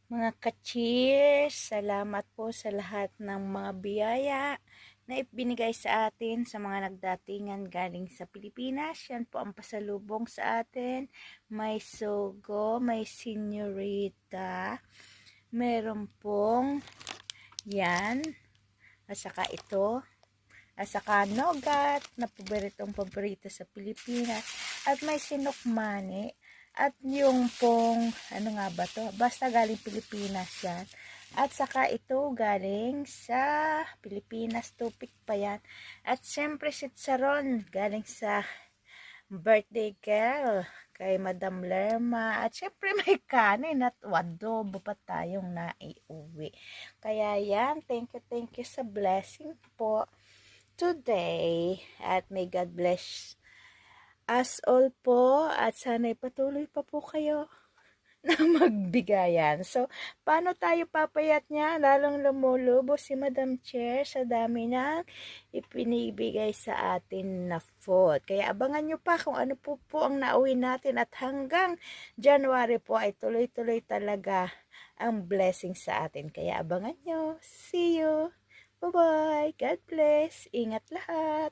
Mga ka-cheers, salamat po sa lahat ng mga biyaya na ibinigay sa atin sa mga nagdatingan galing sa Pilipinas. Yan po ang pasalubong sa atin. May sogo, may senyorita, meron pong yan, at saka ito, at saka nogat na paborito sa Pilipinas, at may sinukmani, at yung pong ano nga ba to, basta galing Pilipinas yan, at saka ito galing sa Pilipinas, tupik pa yan, at syempre sitsaron galing sa birthday girl kay Madam Lerma, at syempre may kanin at adobo pa tayong naiuwi. Kaya yan, thank you sa blessing po today, at may God bless us all po, at sana'y patuloy pa po kayo na magbigayan. So, paano tayo papayat niya? Lalong lumulubo si Madam Chair sa dami ng ipinibigay sa atin na food. Kaya abangan nyo pa kung ano po ang nauwi natin, at hanggang January po ay tuloy-tuloy talaga ang blessing sa atin. Kaya abangan nyo. See you! Bye-bye! God bless! Ingat lahat!